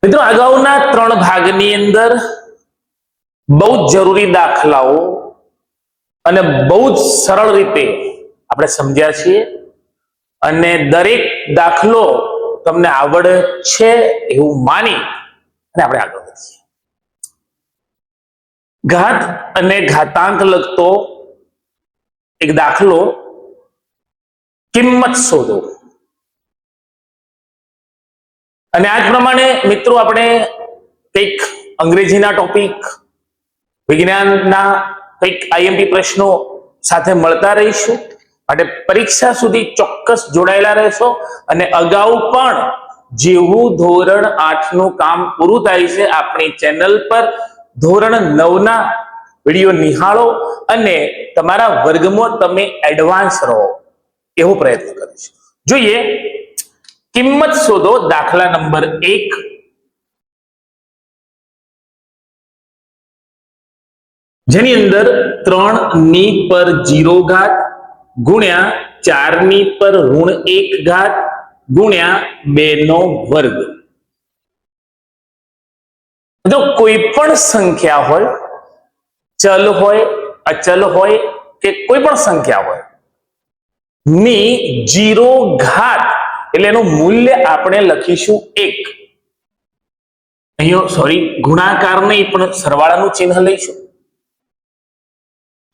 મિત્રો અગાઉના 3 ભાગની અંદર બહુ જ જરૂરી દાખલાઓ અને બહુ જ સરળ રીતે આપણે સમજ્યા છીએ અને દરેક દાખલો તમને આવડે છે એવું માની અને આપણે આગળ વધીએ. ઘાત અને ઘાતાંક લગતો એક દાખલો, કિંમત શોધો. અને આ જ પ્રમાણે મિત્રો આપણે કંઈક અંગ્રેજીના ટોપિક, વિજ્ઞાનના કંઈક આઈએમપી પ્રશ્નો સાથે મળતા રહીશું. માટે પરીક્ષા સુધી ચોક્કસ જોડાયેલા રહેશો. અને અગાઉ પણ જેવું ધોરણ 8 નું કામ પૂરું થાય છે આપણી ચેનલ પર ધોરણ 9 ના વિડીયો નિહાળો અને તમારા વર્ગમાં તમે એડવાન્સ રહો એવો પ્રયત્ન કરીશું. જોઈએ, કિંમત શોધો. દાખલા નંબર 1, જેની અંદર 3 ની પર 0 ઘાત ગુણ્યા 4 ની પર ઋણ 1 ઘાત ગુણ્યા 2 નો વર્ગ. જો કોઈ પણ સંખ્યા હોય, ચલ હોય, અચલ હોય કે કોઈ પણ સંખ્યા હોય, ની 0 ઘાત એટલે એનું મૂલ્ય આપણે લખીશું 1. અહીંયા ગુણાકાર નહીં પણ સરવાળાનું ચિહ્ન લઈશું.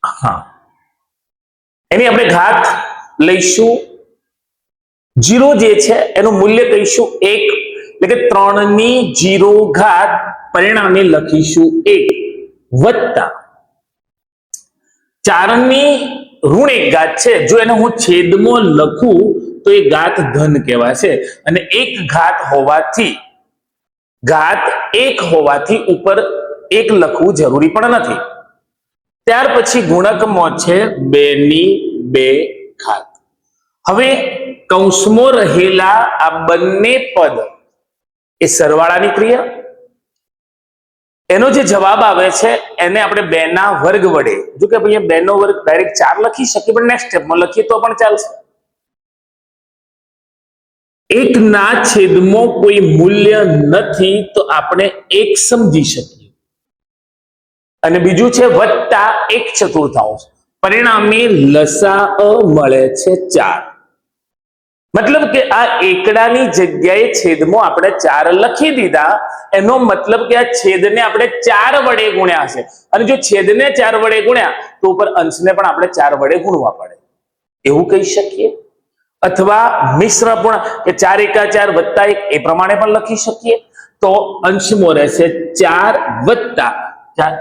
હા, એની આપણે ઘાત લઈશું 0 જે છે એનું મૂલ્ય કહીશું 1, એટલે કે 3 ની 0 ઘાત પરિણામે લખીશું 1 વત્તા 4 ની ઋણ 1 ઘાત છે. જો એને હું છેદમાં લખું તો એ ઘાત ધન કહેવાશે અને 1 ઘાત હોવાથી ઉપર 1 લખવું જરૂરી પણ નથી. ત્યાર પછી ગુણકમાં છે 2 ની 2 ઘાત. હવે કૌંસમાં રહેલા આ બંને પદ એ સરવાળાની ક્રિયા, એનો જે જવાબ આવે છે એને આપણે 2 ના વર્ગ વડે, જો કે ભાઈ 2 નો વર્ગ ડાયરેક્ટ 4 લખી શકીએ પણ નેક્સ્ટ સ્ટેપમાં લખીએ તો પણ ચાલશે. 1 ના છેદમાં કોઈ મૂલ્ય નથી તો આપણે 1 સમજી શકીએ. અને બીજું છે વત્તા 1/4. પરિણામે લસાઅ મળે છે 4. મતલબ કે આ એકડાની જગ્યાએ છેદમાં આપણે 4 લખી દીધા. એનો મતલબ કે આ છેદને આપણે 4 વડે ગુણ્યા છે. અને જો છેદને 4 વડે ગુણ્યા તો ઉપર અંશને પણ આપણે 4 વડે ગુણવા પડે એવું કહી શકીએ. અથવા મિશ્ર પૂર્ણાંક કે 4 × 4 વત્તા 1 એ પ્રમાણે પણ લખી શકીએ. તો અંશમાં રહેશે 4 વત્તા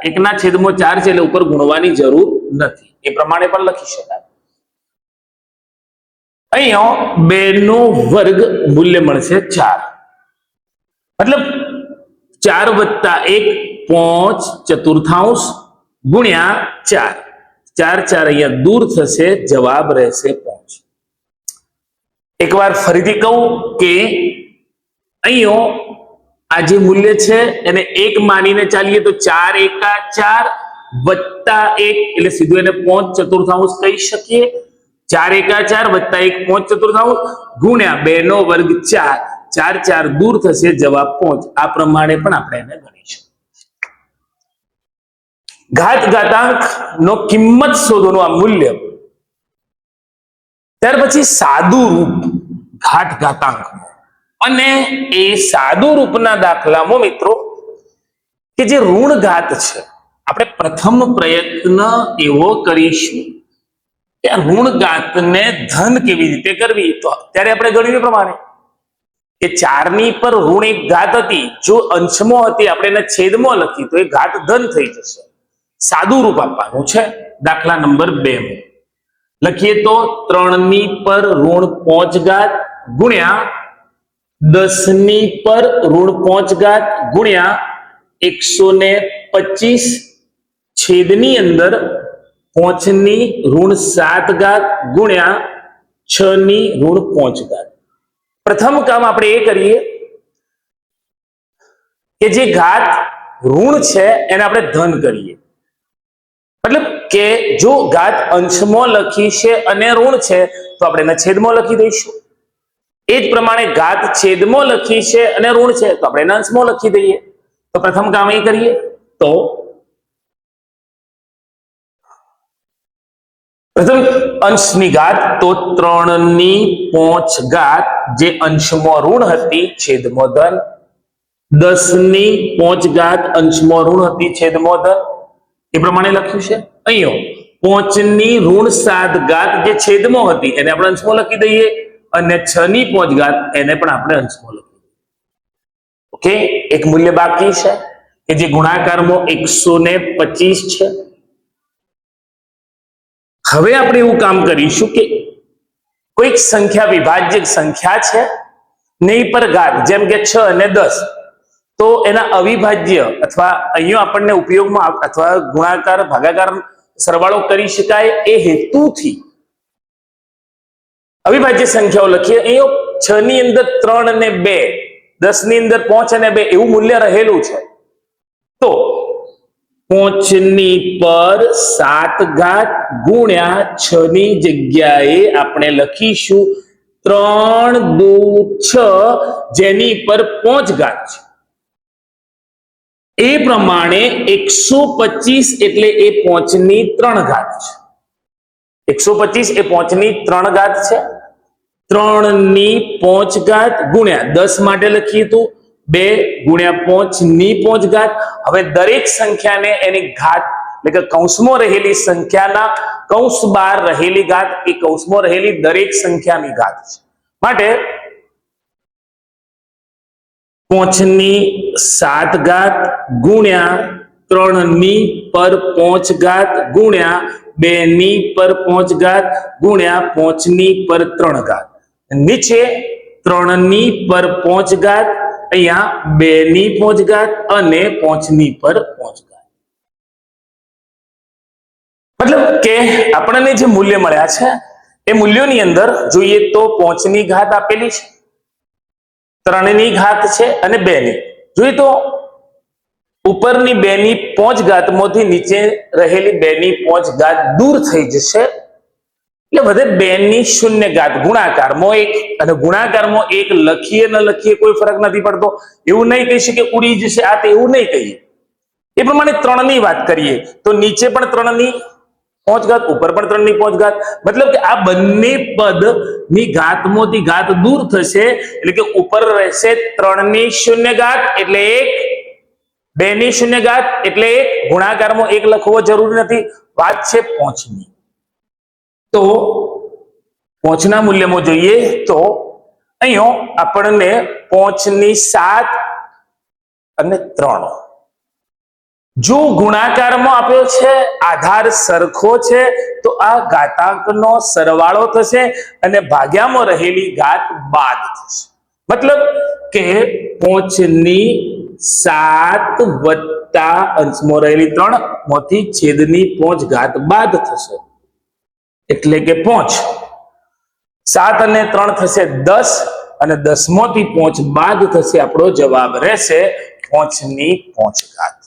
1 ના છેદમાં 4 છે એટલે ઉપર ગુણવાની જરૂર નથી, એ પ્રમાણે પણ લખી શકાય. અહીંયા 2 નો વર્ગ મૂલ્ય મળશે 4. મતલબ 4 વત્તા 1 5/4 ગુણ્યા 4. 4 4 અહીંયા દૂર થશે, જવાબ રહેશે 5. એકવાર ફરીથી કહું કે અહીંયા આ જે મૂલ્ય છે એને 1 માનીને ચાલીએ તો 4 × 4 વત્તા 1 એટલે સીધું એને 5/4 કહી શકીએ. 4 × 4 વત્તા 1 5/4 ગુણ્યા 2 નો વર્ગ 4. 4 4 દૂર થશે, જવાબ 5. આ પ્રમાણે પણ આપણે એને ગણીશું. ઘાત ઘાતાંક નો કિંમત શોધોનું આ મૂલ્ય. ત્યાર પછી સાદું રૂપ ઘાત ઘાતાંક અને એ સાદું રૂપના દાખલામાં મિત્રો કે જે ઋણ ઘાત છે, આપણે પ્રથમ પ્રયત્ન એવો કરીશું કે ઋણ ઘાતને ધન કેવી રીતે કરવી. તો ત્યારે આપણે ગણ્યું પ્રમાણે કે 4 ની પર ઋણ 1 ઘાત હતી, જો અંશમાં હતી આપણે એને છેદમાં લખી તો એ ઘાત ધન થઈ જશે. સાદું રૂપ આપવાનું છે. દાખલા નંબર 2 માં લખીએ તો 3 ની પર ઋણ 5 ઘાત ગુણ્યા 10 ની પર ઋણ 5 ઘાત ગુણ્યા 125 છેદની અંદર 5 ની ઋણ 7 ઘાત ગુણ્યા 6 ની ઋણ 5 ઘાત. પ્રથમ કામ આપણે એ કરીએ કે જે ઘાત ઋણ છે એને આપણે ધન કરીએ. મતલબ કે જો ઘાત અંશમાં લખી છે અને ઋણ છે તો આપણે એને છેદમાં લખી દઈશું. એ જ પ્રમાણે ઘાત છેદમાં લખી છે અને ઋણ છે તો આપણે એના અંશમાં લખી દઈએ. તો પ્રથમ કામ એ કરીએ તો પ્રથમ અંશની ઘાત તો 3/5 જે અંશમાં ઋણ હતી છેદમાં ધન, 10/5 અંશમાં ઋણ હતી છેદમાં ધન, એ પ્રમાણે લખ્યું છે. અહીંયા 5/7 જે છેદમાં હતી એને આપણે અંશમાં લખી દઈએ અને 6/5 એને પણ આપણે અંશમાં લખી દઈએ. ઓકે, એક મૂલ્ય બાકી છે કે જે ગુણાકારમાં 125 છે. હવે આપણે એવું કામ કરીશું કે કોઈક સંખ્યા વિભાજ્ય સંખ્યા છે ને ઈ પર ઘાત, જેમ કે 6 અને 10, તો એના અવિભાજ્ય અથવા અહીંયા આપણને ઉપયોગમાં અથવા ગુણાકાર ભાગાકાર સરવાળો કરી શકાય એ હેતુથી અવિભાજ્ય સંખ્યાઓ લખીએ. અહીંયા 6 ની અંદર 3 અને 2, 10 ની અંદર 5 અને 2 એવું મૂલ્ય રહેલું છે. તો 5/7 ગુણ્યા 6 ની જગ્યાએ આપણે લખીશું 3×2=6 જેની પર 5 છે. એ પ્રમાણે 125 એટલે એ 5/3 છે. 125 એ 5/3 છે. 3/5 ગુણ્યા 10 માટે લખીએ તો 2 ગુણ્યા 5/5. હવે દરેક સંખ્યાને એની ઘાત એટલે કે કૌંસમાં રહેલી સંખ્યાના કૌંસ બહાર રહેલી ઘાત એ કૌંસમાં રહેલી દરેક સંખ્યાની ઘાત છે. માટે 5/7 ગુણ્યા 3/5 ગુણ્યા 2/5 ગુણ્યા 5/3. નીચે 3/5, અહીંયા 2/5 અને 5/5. મતલબ કે આપણને જે મૂલ્ય મળ્યા છે એ મૂલ્યોની અંદર જોઈએ તો 5 ની ઘાત આપેલી છે, 3 ની ઘાત છે અને 2 ની. જોઈએ તો ઉપરની 2/5 માંથી નીચે રહેલી 2/5 દૂર થઈ જશે એટલે વધે 2/0 ગુણાકારમાં 1, અને ગુણાકારમાં 1 લખીએ ન લખીએ કોઈ ફરક નથી પડતો. એવું નહીં કહી શકીએ ઉડી જશે આ તે, એવું નહીં કહીએ. એ પ્રમાણે 3 ની વાત કરીએ તો નીચે પણ 3/5, ઉપર પણ 3/5. મતલબ કે આ બંને પદ ની ઘાતમાંથી ઘાત દૂર થશે એટલે કે ઉપર રહેશે 3/0 એટલે 1, 2/0 એટલે 1, ગુણાકારમાં 1 લખવો જરૂરી નથી, વાત છે 5 ની. તો 5 ના મૂલ્યમાં જોઈએ તો અહીંયા આપણને 5/7 અને 3. જો ગુણાકારમાં આપ્યો છે, આધાર સરખો છે, તો આ ઘાતાંકનો સરવાળો થશે અને ભાગ્યામાં રહેલી ઘાત બાદ થશે. મતલબ કે 5/7 વત્તા અંશમાં રહેલી 3 માંથી છેદની 5 બાદ થશે એટલે કે 5. 7 અને 3 થશે 10 અને 10 માંથી 5 બાદ થશે. આપણો જવાબ રહેશે 5/5.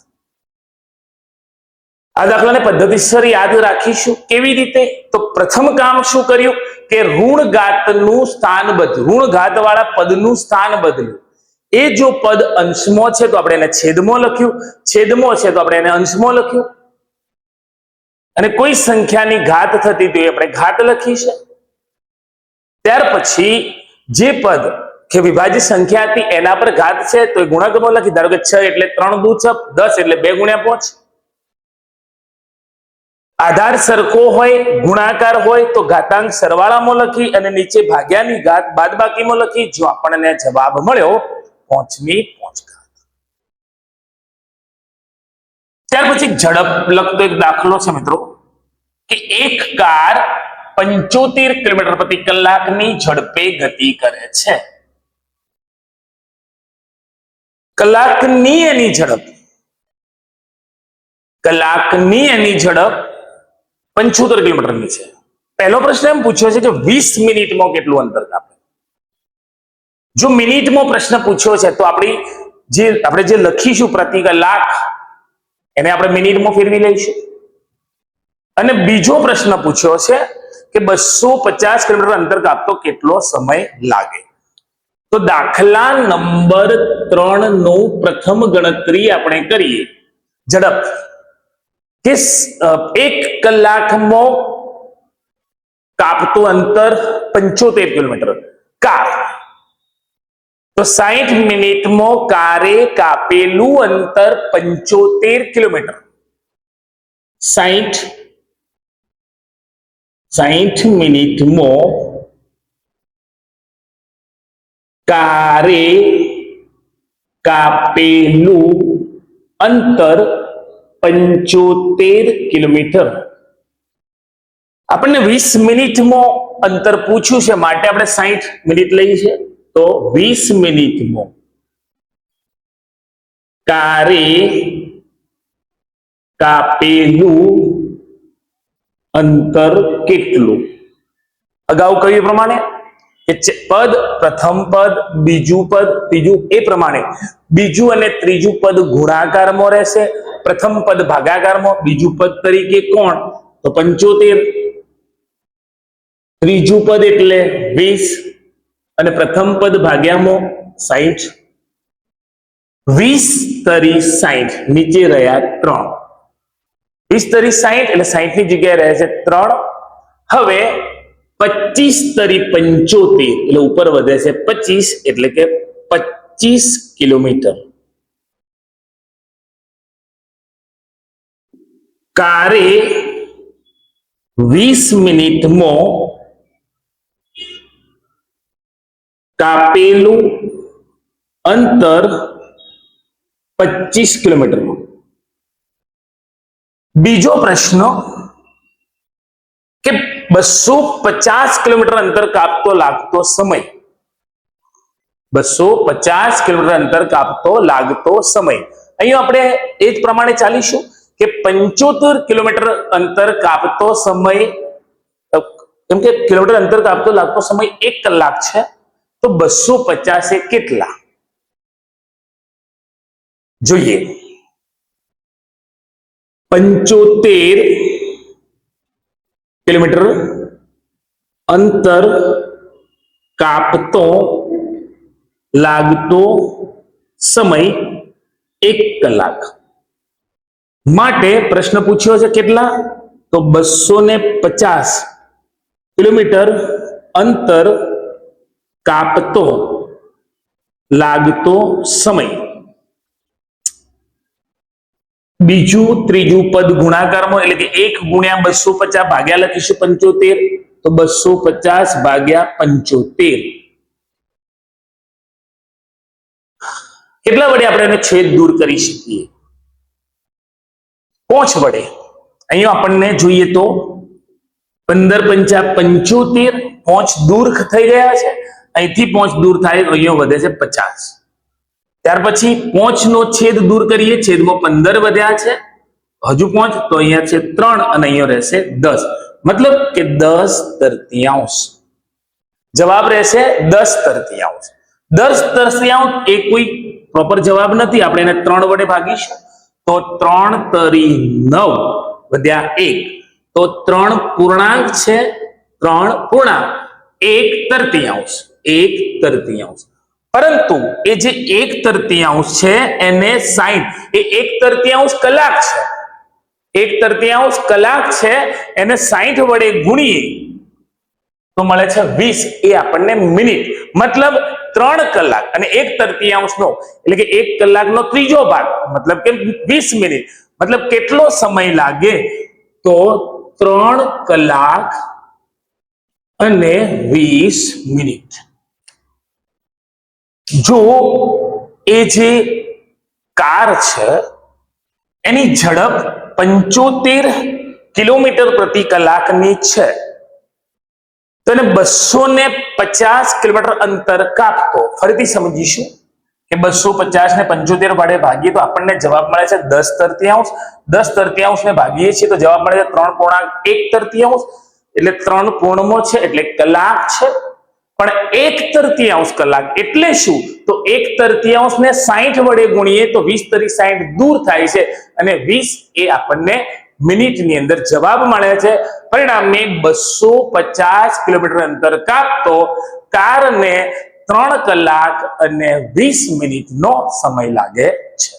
આ દાખલાને પદ્ધતિસર યાદ રાખીશું. કેવી રીતે? તો પ્રથમ કામ શું કર્યું કે ઋણ ઘાતનું સ્થાન બદલ્યું, ઋણ ઘાત વાળા પદનું સ્થાન બદલ્યું. એ જો પદ અંશમાં છે તો આપણે એને છેદમાં લખ્યું, છેદમાં છે તો આપણે એને અંશમાં લખ્યું, અને કોઈ સંખ્યાની ઘાત થતી તો આપણે ઘાત લખી છે. ત્યાર પછી જે પદ કે વિભાજ્ય સંખ્યા હતી એના પર ઘાત છે તો એ ગુણાકારમાં લખી. ધારો કે 6 એટલે 3×2=6, 10 એટલે 2×5. આધાર સરખો હોય, ગુણાકાર હોય તો ઘાતાંક સરવાળામાં લખી અને નીચે ભાગ્યાની ઘાત બાદબાકીમાં લખી. જો આપણને જવાબ મળ્યો 5/5. ત્યાર પછી ઝડપ લગતો એક દાખલો છે મિત્રો કે એક કાર 75 કિલોમીટર પ્રતિ કલાકની ઝડપે ગતિ કરે છે. કલાકની એની ઝડપ 75 કિલોમીટરની છે. પહેલો પ્રશ્ન એમ પૂછ્યો છે કે 20 મિનિટમાં કેટલું અંતર કાપે. જો મિનિટમાં પ્રશ્ન પૂછ્યો છે તો આપણે જે લખીશું પ્રતિ કલાક એને આપણે મિનિટમાં ફેરવી લઈશું. અને બીજો પ્રશ્ન પૂછ્યો છે કે 250 કિલોમીટર અંતર કાપતો કેટલો સમય લાગે. તો દાખલા નંબર 3 નું પ્રથમ ગણતરી આપણે કરીએ ઝડપ કે 1 કલાકમાં કાપતું અંતર 75 કિલોમીટર કાર, તો 60 મિનિટમાં કારે કાપેલું અંતર 75 કિલોમીટર. 60 મિનિટમાં કારે કાપેલું અંતર 75 કિલોમીટર. આપણને 20 મિનિટમાં અંતર પૂછ્યું છે માટે આપણે 60 મિનિટ લઈએ છીએ. તો 20 મિનિટમાં કારે કાપેલું અંતર કેટલું? અગાઉ કહ્યું પ્રમાણે પદ, પ્રથમ પદ, બીજું પદ, ત્રીજું, એ પ્રમાણે બીજું અને ત્રીજું પદ ગુણાકારમાં રહેશે, પ્રથમ પદ ભાગાકારમાં, બીજું પદ તરીકે કોણ? તો 75, ત્રીજું પદ એટલે 20 અને પ્રથમ પદ ભાગ્યામાં 60. 20 તરી 60, નીચે રહ્યા 3. 20 તરી 60 એટલે 60 ની જગ્યાએ રહે છે 3. હવે 25 તરી 75 એટલે ઉપર વધે છે 25 એટલે કે 25 કિલોમીટર. કારે 20 મિનિટમાં કાપેલું અંતર 25 કિલોમીટરમાં. બીજો પ્રશ્ન કે 250 કિલોમીટર અંતર કાપતો લાગતો સમય. 250 કિલોમીટર અંતર કાપતો લાગતો સમય. અહીંયા આપણે એ જ પ્રમાણે ચાલીશું કે 75 કિલોમીટર અંતર કાપતો સમય, કેમ કે કિલોમીટર અંતર કાપતો લાગતો સમય 1 કલાક છે, તો 250 એ કેટલા? જોઈએ. 75 કિલોમીટર અંતર કાપતો લાગતો સમય 1 કલાક માટે પ્રશ્ન પૂછ્યો છે કેટલા? તો 250 કિલોમીટર અંતર કાપતો લાગતો સમય. બીજું ત્રીજું પદ ગુણાકારમાં એટલે કે 1 ગુણ્યા 250 ભાગ્યા લખીશું 75, તો 250 ભાગ્યા 75. કેટલા વડે આપણે એને છેદ દૂર કરી શકીએ? પોંચ વડે. અહીંયા આપણને જોઈએ તો 15 પંચા 75, પોંચ દૂર થઈ ગયા છે. અહીંથી પોંચ દૂર થાય તો અહીંયા વધે છે 50. ત્યાર પછી પોંચ નો છેદ દૂર કરીએ, છેદમાં 15 વધ્યા છે, હજુ પોંચ, તો અહીંયા છે 3 અને અહીંયા રહેશે 10, મતલબ કે 10/3. જવાબ રહેશે 10/3. 10/3 એ કોઈ પ્રોપર જવાબ નથી, આપણે એને 3 વડે ભાગીશું તો 3 તરી 9 વધ્યા 1, તો 3 પૂર્ણાંક છે, 3 પૂર્ણાંક 1/3. 1/3. પરંતુ એ જે 1/3 છે એને 60, એ 1/3 કલાક છે, 1/3 કલાક છે, એને 60 વડે ગુણીએ તો મળે છે 20, એ આપણને મિનિટ. મતલબ 3 કલાક અને 1/3 નો એટલે કે 1 કલાકનો ત્રીજો ભાગ, મતલબ કે 20 મિનિટ. મતલબ કેટલો સમય લાગે? તો 3 કલાક અને 20 મિનિટ. જો એ જે કાર છે એની ઝડપ 75 કિલોમીટર પ્રતિ કલાકની છે, તો એને 250 કિલોમીટર અંતર કાપતો, ફરીથી સમજીશું કે 250 ને 75 વડે ભાગીએ તો આપણને જવાબ મળે છે 10/3. 10/3 ને ભાગીએ છીએ તો જવાબ મળે છે 3.1/3, એટલે 3 પૂર્ણમાં છે એટલે કલાક છે. પણ 1/3 કલાક એટલે શું? તો 1/3 ને 60 વડે ગુણીએ તો 20 તરી 60 દૂર થાય છે અને 20 એ આપણને મિનિટની અંદર જવાબ મળે છે. પરિણામે 250 કિલોમીટર અંતર કાપતો કારને 3 કલાક અને 20 મિનિટનો સમય લાગે છે.